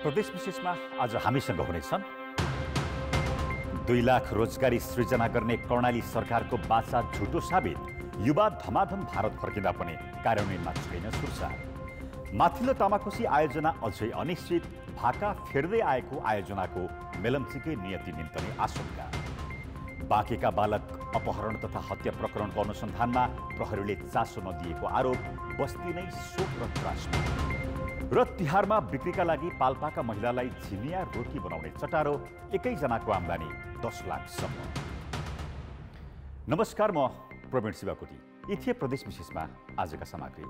प्रदेश विशेषमा आज हामीसँग हुनेछन् 2 लाख रोजगारी सृजना गर्ने कर्णाली सरकारको बाचा झुटो साबित, युवा धमाधम भारत फर्किँदा पनि कार्यान्वयनमा छैन सुरसार। माथिल्लो तामाकोसी आयोजना अझै अनिश्चित, भाका फेर्दै आएको आयोजनाको मेलम्चिकै नियति निम्तने आशंका। बाँकेका बालक अपहरण तथा हत्या प्रकरणको अनुसन्धानमा प्रहरीले चासो नदिएको आरोप, बस्ती नै शोक र त्रासमा। र तिहारमा बिक्रीका लागि पाल्पाका महिलालाई झिनिया रोटी बनाउने चटारो, एकैजनाको आम्दानी 10 लाखसम्म। नमस्कार, म प्रवीण शिवाकोटी। यी थिए प्रदेश विशेषमा आजका सामग्री।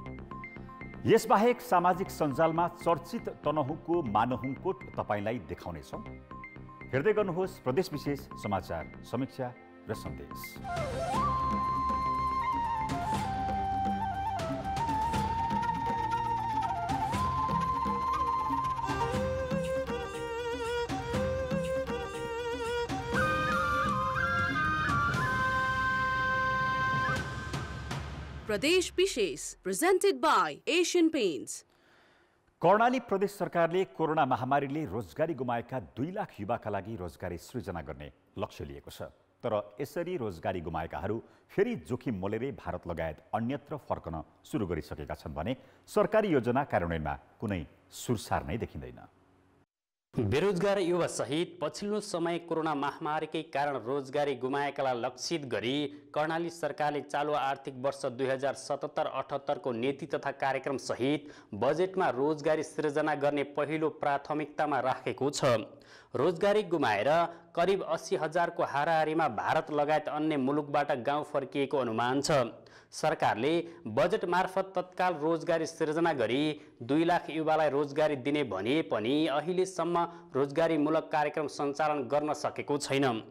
यसबाहेक सामाजिक सञ्जालमा चर्चित तनहुँको मानहुँकोट तपाईलाई देखाउनेछौँ। हेर्दै गर्नुहोस् प्रदेश विशेष समाचार, समीक्षा र सन्देश। प्रदेश विशेष presented by Asian Paints। Karnali प्रदेश सरकारले कोरोना महामारीले रोजगारी गुमाएका 2 लाख युवाका लागि रोजगारी सृजना गर्ने लक्ष्य लिएको छ। तर यसरी रोजगारी गुमाएकाहरू फेरि जोखिम मोलेरै भारत लगायत अन्यत्र फर्कन सुरु गरिसकेका छन् भने सरकारी योजना कार्यान्वयनमा कुनै सुरसार नै देखिँदैन। बेरोजगार युवा सहित पछिल्लो समय कोरोना महामारीकै कारण रोजगारी गुमाएकालाई लक्षित गरी कर्णाली सरकारले चालु आर्थिक वर्ष 2077-78 को नीति तथा कार्यक्रम सहित बजेटमा रोजगारी सृजना गर्ने पहिलो प्राथमिकतामा राखेको छ। रोजगारी गुमाएर करिब 80,000 को हाराहारीमा भारत लगायत अन्य मुलुकबाट गाउँ फर्किएको अनुमान छ। सरकारले बजेट मार्फत तत्काल रोजगारी सृजना गरी 2 लाख युवालाई रोजगारी दिने भने पनि अहिलेसम्म रोजगारीमूलक कार्यक्रम सञ्चालन गर्न सकेको छैन,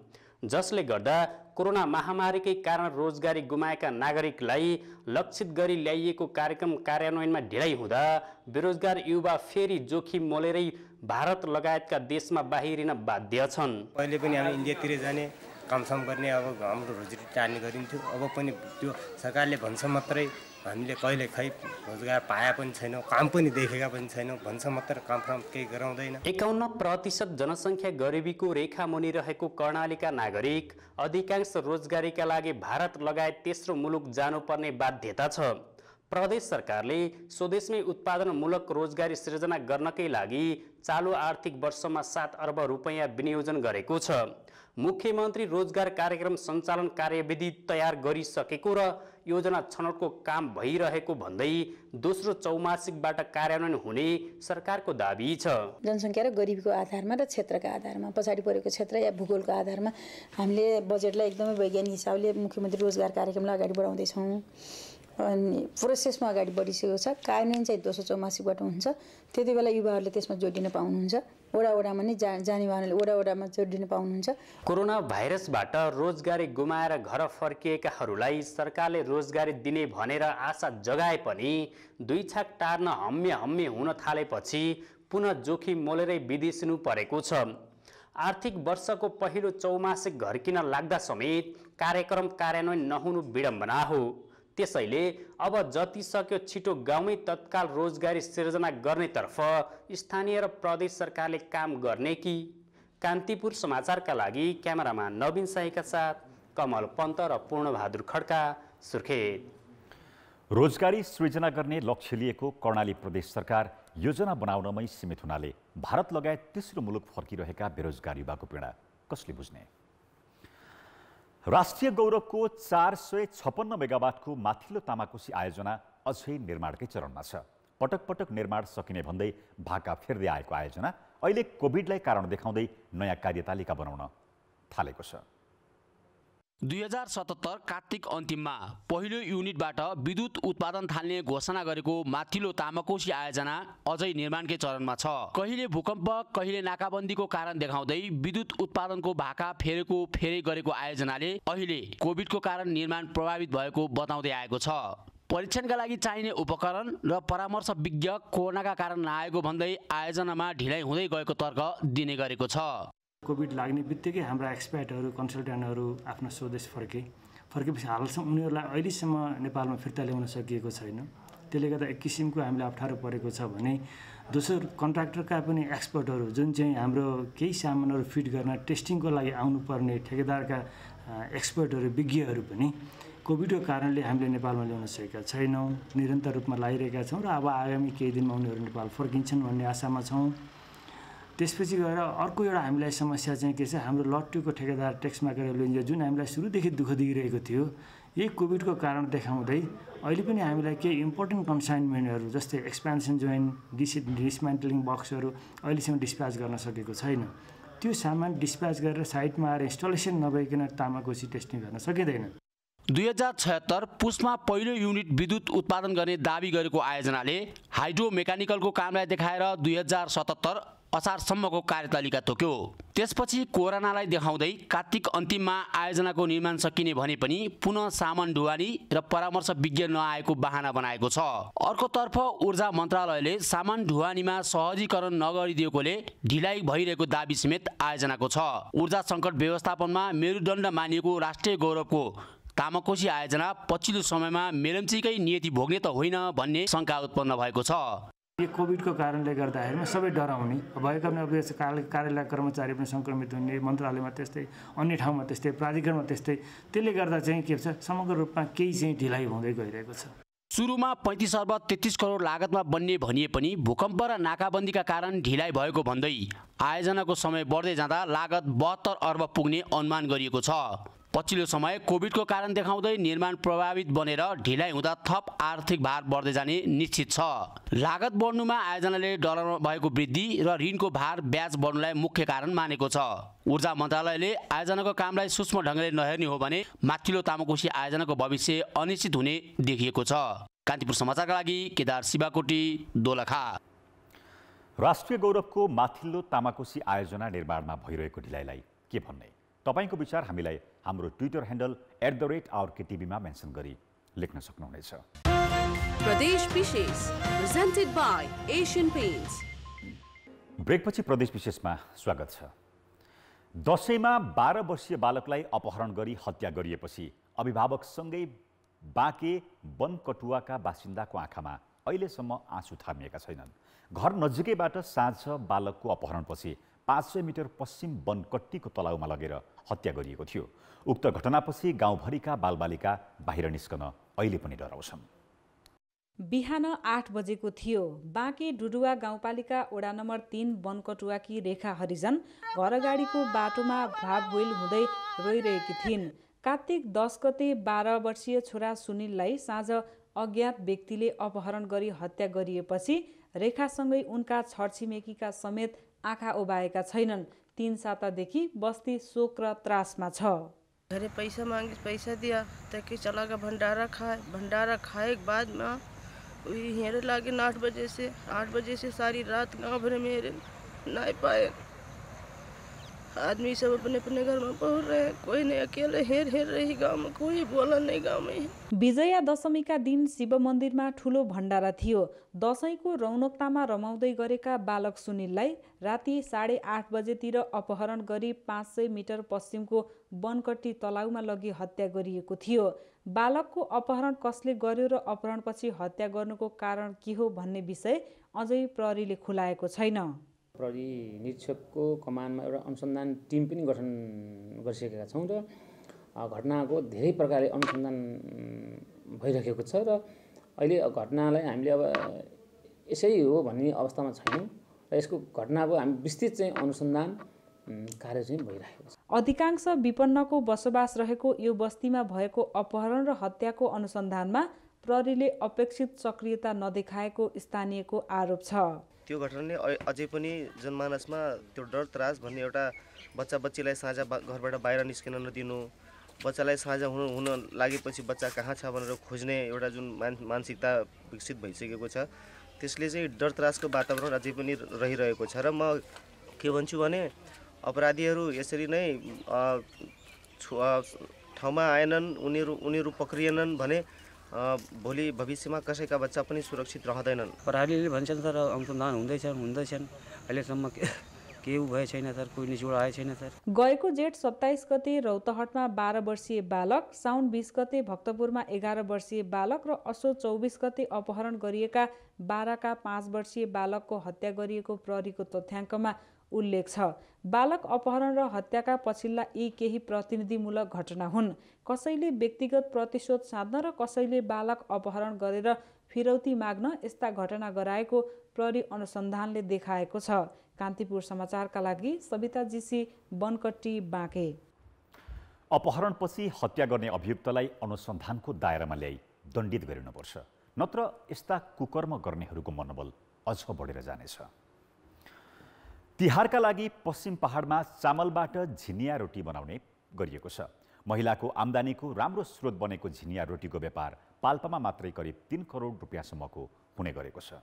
जसले गर्दा कोरोना महामारीकै कारण रोजगारी गुमाएका नागरिकलाई लक्षित गरी ल्याइएको कार्यक्रम कार्यान्वयनमा ढिलाइ हुँदा बेरोजगार युवा फेरि जोखिम मोलेरै भारत लगायतका देशमा बाहिरिन बाध्य छन्। पहिले पनि हामी इन्डियातिर जाने कामसाम गर्ने, अब हाम्रो रोजगारी टार्ने गरिन्थ्यो। अब पनि त्यो सरकारले भन्छ मात्रै, हामीले कहिले खै रोजगार पाए पनि छैनौँ, काम पनि देखेका पनि छैनौँ, भन्छ मात्र काम केही गराउँदैन। 51% जनसङ्ख्या गरिबीको रेखा मुनि रहेको कर्णालीका नागरिक अधिकांश रोजगारीका लागि भारत लगायत तेस्रो मुलुक जानुपर्ने बाध्यता छ। प्रदेश सरकारले स्वदेशमै उत्पादनमूलक रोजगारी सृजना गर्नकै लागि चालु आर्थिक वर्षमा 7 अर्ब रुपैयाँ विनियोजन गरेको छ। मुख्यमन्त्री रोजगार कार्यक्रम सञ्चालन कार्यविधि तयार गरिसकेको र योजना छनौटको काम भइरहेको भन्दै दोस्रो चौमासिकबाट कार्यान्वयन हुने सरकारको दाबी छ। जनसङ्ख्या र गरिबीको आधारमा र क्षेत्रका आधारमा, पछाडि परेको क्षेत्र या भूगोलको आधारमा हामीले बजेटलाई एकदमै वैज्ञानिक हिसाबले मुख्यमन्त्री रोजगार कार्यक्रमलाई अगाडि बढाउँदैछौँ। अनि प्रोसेसमा अगाडि बढिसकेको छ। कार्यान्वयन चाहिँ दोस्रो चौमासिकबाट हुन्छ। त्यति बेला युवाहरूले त्यसमा जोडिन पाउनुहुन्छ। वडावडामा नै जाने वाहनले वडावडामा जोडिन पाउनुहुन्छ। कोरोना भाइरसबाट रोजगारी गुमाएर घर फर्किएकाहरूलाई सरकारले रोजगारी दिने भनेर आशा जगाए पनि 2 छाक टार्न हम्मे हुन थालेपछि पुनः जोखिम मोलेरै विदेशिनु परेको छ। आर्थिक वर्षको पहिलो चौमासिक घर्किन लाग्दा समेत कार्यक्रम कार्यान्वयन नहुनु विडम्बना हो। त्यसैले अब जति सक्यो छिटो गाउँमै तत्काल रोजगारी सृजना गर्नेतर्फ स्थानीय र प्रदेश सरकारले काम गर्ने कि? कान्तिपुर समाचारका लागि क्यामेरामा नवीन साईका साथ कमल पन्त र पूर्णबहादुर खड्का, सुर्खेत। रोजगारी सृजना गर्ने लक्ष्य लिएको कर्णाली प्रदेश सरकार योजना बनाउनमै सीमित हुनाले भारत लगायत तेस्रो मुलुक फर्किरहेका बेरोजगार युवाको पीडा कसले बुझ्ने? राष्ट्रिय गौरवको 456 मेगावाटको माथिल्लो तामाकोसी आयोजना अझै निर्माणकै चरणमा छ। पटक पटक निर्माण सकिने भन्दै भाका फेर्दै आएको आयोजना अहिले कोभिडलाई कारण देखाउँदै नयाँ कार्यतालिका बनाउन थालेको छ। 2077 कार्तिक अन्तिममा पहिलो युनिटबाट विद्युत उत्पादन थाल्ने घोषणा गरेको माथिल्लो तामाकोसी आयोजना अझै निर्माणकै चरणमा छ। कहिले भूकम्प, कहिले नाकाबन्दीको कारण देखाउँदै विद्युत उत्पादनको भाका फेरै गरेको आयोजनाले अहिले कोभिडको कारण निर्माण प्रभावित भएको बताउँदै आएको छ। परीक्षणका लागि चाहिने उपकरण र परामर्श विज्ञ कोरोनाका कारण नआएको भन्दै आयोजनामा ढिलाइ हुँदै गएको तर्क दिने गरेको छ। कोभिड लाग्ने बित्तिकै हाम्रा एक्सपर्टहरू, कन्सल्टेन्टहरू आफ्नो स्वदेश फर्केपछि हालसम्म उनीहरूलाई अहिलेसम्म नेपालमा फिर्ता ल्याउन सकिएको छैन। त्यसले गर्दा एक किसिमको हामीलाई अप्ठ्यारो परेको छ भने दोस्रो कन्ट्र्याक्टरका पनि एक्सपर्टहरू जुन चाहिँ हाम्रो केही सामानहरू फिट गर्न टेस्टिङको लागि आउनुपर्ने ठेकेदारका एक्सपर्टहरू विज्ञहरू पनि कोभिडको कारणले हामीले नेपालमा ल्याउन सकेका छैनौँ, निरन्तर रूपमा लगाइरहेका छौँ र अब आगामी केही दिनमा उनीहरू नेपाल फर्किन्छन् भन्ने आशामा छौँ। त्यसपछि गएर अर्को एउटा हामीलाई समस्या चाहिँ के छ, हाम्रो लट्टुको ठेकेदार ट्याक्समा गरेर लिन्छ जुन हामीलाई सुरुदेखि दुःख दिइरहेको थियो, यही कोभिडको कारण देखाउँदै अहिले पनि हामीलाई केही इम्पोर्टेन्ट कन्साइनमेन्टहरू जस्तै एक्सपेन्सन जोइन डिसमेन्टलिङ बक्सहरू अहिलेसम्म डिस्प्याच गर्न सकेको छैन। त्यो सामान डिस्प्याच गरेर साइटमा आएर इन्स्टलेसन नभइकन तामाकोसी टेस्टिङ गर्न सकिँदैन। 2076 पुसमा पहिलो युनिट विद्युत उत्पादन गर्ने दाबी गरेको आयोजनाले हाइड्रो मेकानिकलको कामलाई देखाएर 2077 असारसम्मको कार्यतालिका तोक्यो। त्यसपछि कोरोनालाई देखाउँदै कार्तिक अन्तिममा आयोजनाको निर्माण सकिने भने पनि पुनः सामान ढुवानी र परामर्श विज्ञ नआएको बहाना बनाएको छ। अर्कोतर्फ ऊर्जा मन्त्रालयले सामान ढुवानीमा सहजीकरण नगरिदिएकोले ढिलाइ भइरहेको दाबी समेत आयोजनाको छ। ऊर्जा सङ्कट व्यवस्थापनमा मेरुदण्ड मानिएको राष्ट्रिय गौरवको तामाकोसी आयोजना पछिल्लो समयमा मेलम्चीकै नियति भोग्ने त होइन भन्ने शङ्का उत्पन्न भएको छ। यो कोभिडको कारणले गर्दाखेरिमा सबै डराउने भएका पनि अब कार्यालय कर्मचारी पनि सङ्क्रमित हुने, मन्त्रालयमा त्यस्तै, अन्य ठाउँमा त्यस्तै, प्राधिकरणमा त्यस्तै, त्यसले गर्दा चाहिँ के छ समग्र रूपमा केही चाहिँ ढिलाइ हुँदै गइरहेको छ। सुरुमा 35 अर्ब 33 करोड लागतमा बन्ने भनिए पनि भूकम्प र नाकाबन्दीका कारण ढिलाइ भएको भन्दै आयोजनाको समय बढ्दै जाँदा लागत 72 अर्ब पुग्ने अनुमान गरिएको छ। पछिल्लो समय कोभिडको कारण देखाउँदै निर्माण प्रभावित बनेर ढिलाइ हुँदा थप आर्थिक भार बढ्दै जाने निश्चित छ। लागत बढ्नुमा आयोजनाले डलरमा भएको वृद्धि र ऋणको भार ब्याज बढ्नुलाई मुख्य कारण मानेको छ। ऊर्जा मन्त्रालयले आयोजनाको कामलाई सूक्ष्म ढङ्गले नहेर्ने हो भने माथिल्लो तामाकोसी आयोजनाको भविष्य अनिश्चित हुने देखिएको छ। कान्तिपुर समाचारका लागि केदार शिवाकोटी, दोलखा। राष्ट्रिय गौरवको माथिल्लो तामाकोसी आयोजना निर्माणमा भइरहेको ढिलाइलाई के भन्ने? तपाईको विचार हामीलाई हाम्रो ट्विटर ह्यान्डल @RKTV मा मेन्सन गरी लेख्न सक्नुहुनेछ। प्रदेश विशेष प्रेजेन्टेड बाई एशियन पेन्ट्स। ब्रेकपछि प्रदेश विशेषमा स्वागत छ। दशैंमा 12 वर्षीय बालकलाई अपहरण गरी हत्या गरिएपछि अभिभावकसँगै बाँके बनकटुवाका बासिन्दाको आँखामा अहिलेसम्म आँसु थामिएका छैनन्। घर नजिकैबाट साँझ बालकको अपहरणपछि 500 मिटर पश्चिम बनकट्टीको तलाउमा लगेर हत्या गरिएको थियो। उक्त घटनापछि गाउँभरिका बालबालिका बाहिर निस्कन अहिले पनि डराउँछन्। बिहान 8 बजेको थियो। बाँके डुडुवा गाउँपालिका वडा नम्बर 3 बनकटुवाकी रेखा हरिजन घर अगाडिको बाटोमा भावबुइल हुँदै रोइरहेकी थिइन्। कार्तिक 10 गते 12 वर्षीय छोरा सुनिललाई साँझ अज्ञात व्यक्तिले अपहरण गरी हत्या गरिएपछि रेखासँगै उनका छरछिमेकीका समेत आँखा उभाएका छैनन्। 3 सातादेखि बस्ती शोक र त्रासमा छ। घरे पैसा मांगे, पैसा दिया ताकि चला गया भंडारा खाए। भंडारा खाए के बाद में हेरे लागे 8 बजे से सारी रात गाँव भर में हेरे नहीं पाए। आदमी सब अपने अपने घर में पहुँच रहे हैं, कोई नहीं, अकेले हेर रही गाँव में, कोई बोला नहीं गाँव में। विजया दशमीका दिन शिव मन्दिरमा ठुलो भण्डारा थियो। दशैंको रौनकतामा रमाउँदै गरेका बालक सुनिललाई राति 8:30 बजेतिर अपहरण गरी 500 मिटर पश्चिमको बनकट्टी तलाउमा लगी हत्या गरिएको थियो। बालकको अपहरण कसले गर्यो र अपहरणपछि हत्या गर्नुको कारण के हो भन्ने विषय अझै प्रहरीले खुलाएको छैन। प्रहरी निरीक्षकको कमानमा एउटा अनुसन्धान टिम पनि गठन गरिसकेका छौँ र घटनाको धेरै प्रकारले अनुसन्धान भइरहेको छ र अहिले घटनालाई हामीले अब यसै हो भन्ने अवस्थामा छैनौँ र यसको घटनाको हामी विस्तृत चाहिँ अनुसन्धान कार्य चाहिँ भइरहेको छ। अधिकांश विपन्नको बसोबास रहेको यो बस्तीमा भएको अपहरण र हत्याको अनुसन्धानमा प्रहरीले अपेक्षित सक्रियता नदेखाएको स्थानीयको आरोप छ। त्यो घटनाले अझै पनि जनमानसमा त्यो डर त्रास भन्ने एउटा बच्चाबच्चीलाई साँझ घरबाट बाहिर निस्किन नदिनु, बच्चालाई साँझ हुन लागेपछि बच्चा कहाँ छ भनेर खोज्ने एउटा जुन मानसिकता विकसित भइसकेको छ, त्यसले चाहिँ डर त्रासको वातावरण अझै पनि रहिरहेको छ। र म के भन्छु भने अपराधीहरू यसरी नै ठाउँमा आएनन्, उनीहरू पक्रिएनन् भने भोलि भविष्यमा कसैका बच्चा पनि सुरक्षित रहँदैनन्। प्रहरीले भन्छन् तर अनुसन्धान हुँदैछन् अहिलेसम्म केही भए छैन सर, कोही निचोड आए छैन सर। गएको जेठ 27 गते रौतहटमा 12 वर्षीय बालक, साउन 20 गते भक्तपुरमा 11 वर्षीय बालक र असोज 24 गते अपहरण गरिएका बाराका 5 वर्षीय बालकको हत्या गरिएको प्रहरीको तथ्याङ्कमा उल्लेख छ। बालक अपहरण र हत्याका पछिल्ला यी केही प्रतिनिधिमूलक घटना हुन्। कसैले व्यक्तिगत प्रतिशोध साध्न र कसैले बालक अपहरण गरेर फिरौती माग्न यस्ता घटना गराएको प्रहरी अनुसन्धानले देखाएको छ। कान्तिपुर समाचारका लागि सविता जीसी, बनकट्टी, बाँके। अपहरणपछि हत्या गर्ने अभियुक्तलाई अनुसन्धानको दायरामा ल्याई दण्डित गरिनुपर्छ, नत्र यस्ता कुकर्म गर्नेहरूको मनोबल अझ बढेर जानेछ। तिहारका लागि पश्चिम पहाडमा चामलबाट झिनिया रोटी बनाउने गरिएको छ। महिलाको आम्दानीको राम्रो स्रोत बनेको झिनिया रोटीको व्यापार पाल्पामा मात्रै करिब 3 करोड रुपियाँसम्मको हुने गरेको छ।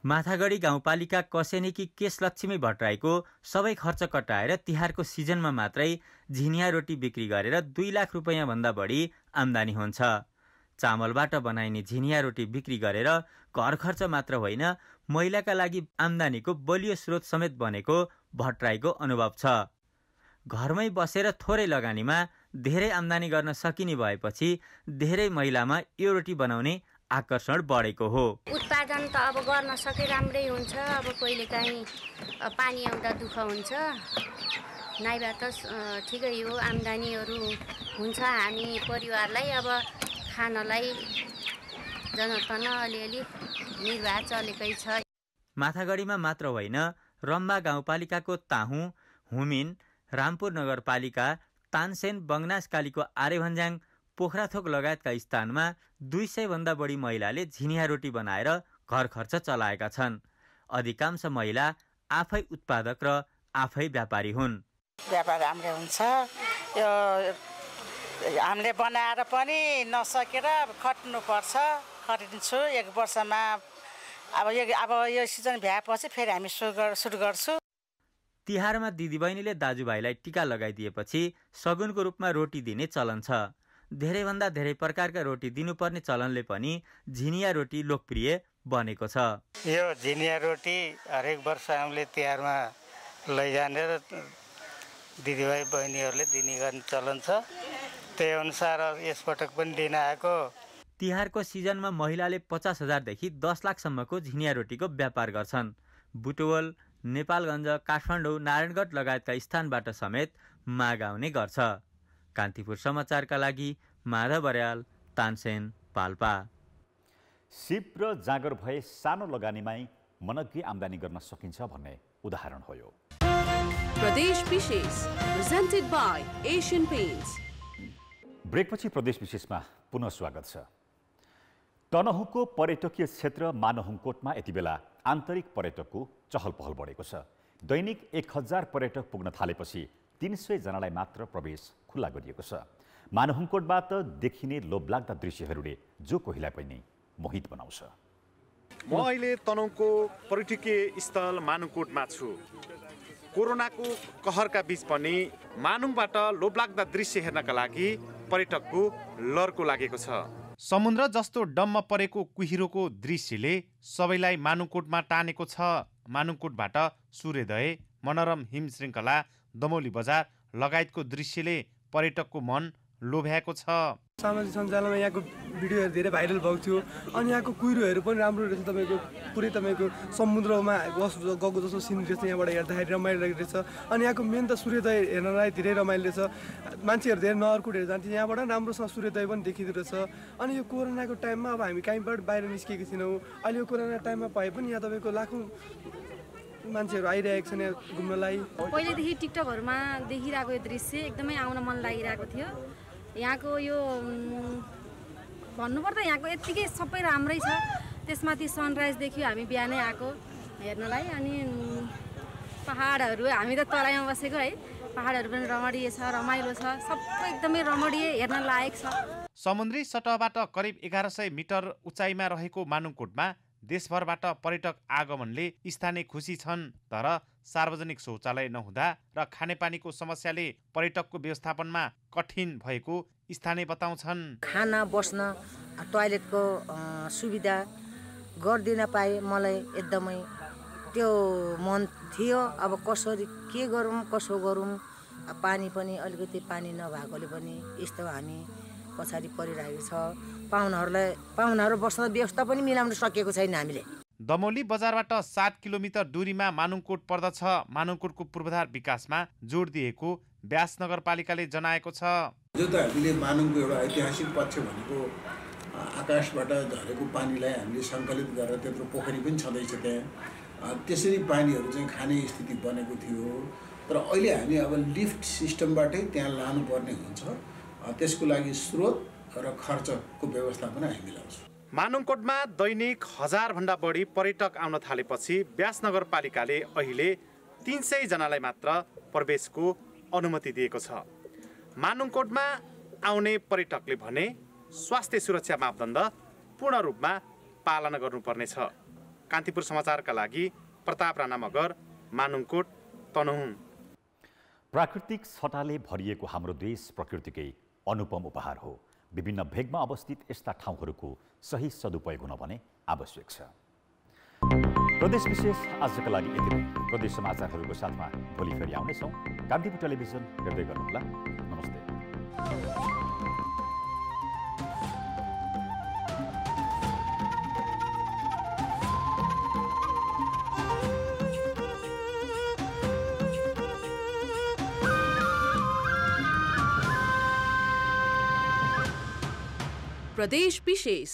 माथागढी गाउँपालिका कसेनीकी केशलक्ष्मी भट्टराईको सबै खर्च कटाएर तिहारको सिजनमा मात्रै झिनिया रोटी बिक्री गरेर 2 लाख रुपियाँ भन्दा बढी आम्दानी हुन्छ। चामलबाट बनाइने झिनिया रोटी बिक्री गरेर घर खर्च मात्र होइन, महिलाका लागि आम्दानीको बलियो स्रोत समेत बनेको भट्टराईको अनुभव छ। घरमै बसेर थोरै लगानीमा धेरै आम्दानी गर्न सकिने भएपछि धेरै महिलामा यो रोटी बनाउने आकर्षण बढेको हो। उत्पादन त अब गर्न सके राम्रै हुन्छ, अब कहिलेकाहीँ पानी आउँदा दुःख हुन्छ, नाइबा त ठिकै हो, आम्दानीहरू हुन्छ। हामी परिवारलाई अब खानलाई जनतन अलिअलि निर्वाह चलेकै छ। माथागढीमा मात्र होइन, रम्बा गाउँपालिकाको ताहु, हुमिन, रामपुर नगरपालिका, तानसेन, बङ्नासकालीको आरेभन्ज्याङ, पोखराथोक लगायतका स्थानमा 200 भन्दा बढी महिलाले झिनिया रोटी बनाएर घर खर्च चलाएका छन्। अधिकांश महिला आफै उत्पादक र आफै व्यापारी हुन्। व्यापार राम्रै हुन्छ। यो हामीले बनाएर पनि नसकेर खट्नुपर्छ, खटिदिन्छु। 1 वर्षमा अब यो सिजन भ्याएपछि फेरि हामी सुरु गर्छु। तिहारमा दिदीबहिनीले दाजुभाइलाई टिका लगाइदिएपछि सगुनको रूपमा रोटी दिने चलन छ। धेरैभन्दा धेरै प्रकारका रोटी दिनुपर्ने चलनले पनि झिनिया रोटी लोकप्रिय बनेको छ। यो झिनिया रोटी हरेक वर्ष हामीले तिहारमा लैजाने र दिदीभाइ बहिनीहरूले दिने गर्ने चलन छ। त्यही अनुसार यसपटक पनि दिन आएको। तिहारको सिजनमा महिलाले 50,000 देखि 10 लाखसम्मको झिनिया रोटीको व्यापार गर्छन्। बुटवल, नेपालगञ्ज, काठमाडौँ, नारायणगढ लगायतका स्थानबाट समेत माग आउने गर्छ। कान्तिपुर समाचारका लागि माधव बर्याल, तानसेन, पाल्पा। सिप र जाँगर भए सानो लगानीमै मनग्गी आम्दानी गर्न सकिन्छ भन्ने उदाहरण हो यो। प्रदेश विशेष प्रेजेन्टेड बाय एशियन पेन्ट्स। ब्रेकपछि प्रदेश विशेषमा पुनः स्वागत छ। तनहुँको पर्यटकीय क्षेत्र मानहुङकोटमा यति बेला आन्तरिक पर्यटकको चहल पहल बढेको छ। दैनिक 1000 पर्यटक पुग्न थालेपछि 300 जनालाई मात्र प्रवेश खुल्ला गरिएको छ। मानहुङकोटबाट देखिने लोभलाग्दा दृश्यहरूले जो कोहीलाई पनि मोहित बनाउँछ। म अहिले तनहुँको पर्यटकीय स्थल मानहुङकोटमा छु। कोरोनाको कहरका बीच पनि मानुङबाट लोभलाग्दा दृश्य हेर्नका लागि पर्यटकको लहरको लागेको छ। समुद्र जस्तो डम्म परेको कुहिरोको दृश्यले सबैलाई मानुङकोटमा टानेको छ। मानुङकोटबाट सूर्योदय, मनोरम हिम श्रृङ्खला, दमौली बजार लगायतको दृश्यले पर्यटकको मन लोभ्याएको छ। सामाजिक सञ्जालमा यहाँको भिडियोहरू धेरै भाइरल भएको थियो। अनि यहाँको कुहिरोहरू पनि राम्रो रहेछ। तपाईँको पुरै तपाईँको समुद्रमा गएको जस्तो सिन रहेछ। यहाँबाट हेर्दाखेरि रमाइलो रहेछ। अनि यहाँको मेन त सूर्योदय हेर्नलाई धेरै रमाइलो रहेछ। मान्छेहरू धेरै नहरकोट हेरेर जान्थ्यो। यहाँबाट राम्रोसँग सूर्योदय पनि देखिँदो रहेछ। अनि यो कोरोनाको टाइममा अब हामी कहीँबाट बाहिर निस्केको छैनौँ। अहिले यो कोरोना टाइममा भए पनि यहाँ तपाईँको लाखौँ मान्छेहरू आइरहेको छन् घुम्नलाई। पहिलेदेखि टिकटकहरूमा देखिरहेको यो दृश्य एकदमै आउन मन लागिरहेको थियो। यहाँको यो भन्नुपर्दा यहाँको यत्तिकै सबै राम्रै छ। त्यसमाथि सनराइज देख्यो हामी बिहानै आएको हेर्नलाई। अनि पहाडहरू, हामी त तराईमा बसेको है, पहाडहरू पनि रमणीय छ, रमाइलो छ, सबै एकदमै रमणीय, हेर्न लायक छ। समुद्री सतहबाट करिब 1100 मिटर उचाइमा रहेको मानुङकोटमा देशभरबाट पर्यटक आगमनले स्थानीय खुसी छन्। तर सार्वजनिक शौचालय नहुँदा र खानेपानीको समस्याले पर्यटकको व्यवस्थापनमा कठिन भएको स्थानीय बताउँछन्। खाना बस्न टोयलेटको सुविधा गरिदिन पाए मलाई एकदमै त्यो मन थियो। अब कसरी के गरौँ कसो गरौँ, पानी पनि अलिकति पानी नभएकोले पनि यस्तो हामी पछाडि परिरहेको छ। पाहुनाहरू बस्न व्यवस्था पनि मिलाउन सकेको छैन हामीले। दमौली बजारबाट 7 किलोमिटर दूरीमा मानुङकोट पर्दछ। मानुङकोटको पूर्वाधार विकासमा जोड दिएको व्यास नगरपालिकाले जनाएको छ। जो त हामीले मानुङको एउटा ऐतिहासिक पक्ष भनेको आकाशबाट झरेको पानीलाई हामीले सङ्कलित गरेर त्यत्रो पोखरी पनि छँदैछ त्यहाँ, त्यसरी पानीहरू चाहिँ खाने स्थिति बनेको थियो। तर अहिले हामी अब लिफ्ट सिस्टमबाटै त्यहाँ लानुपर्ने हुन्छ। त्यसको लागि स्रोत र खर्चको व्यवस्था पनि हामी मिलाउँछौँ। मानुङकोटमा दैनिक 1000 भन्दा बढी पर्यटक आउन थालेपछि व्यास नगरपालिकाले अहिले 300 जनालाई मात्र प्रवेशको अनुमति दिएको छ। मानुङकोटमा आउने पर्यटकले भने स्वास्थ्य सुरक्षा मापदण्ड पूर्ण रूपमा पालना गर्नुपर्नेछ। कान्तिपुर समाचारका लागि प्रताप राणा मगर, मानुङकोट, तनहुँ। प्राकृतिक छटाले भरिएको हाम्रो देश प्रकृतिकै अनुपम उपहार हो। विभिन्न भेगमा अवस्थित यस्ता ठाउँहरूको सही सदुपयोग हुन भने आवश्यक छ। प्रदेश विशेष आजका लागि यति नै। प्रदेश समाचारहरूको साथमा भोलि फेरि आउनेछौँ। कान्तिपुर टेलिभिजन हेर्दै गर्नुहोला। नमस्ते। प्रदेश विशेष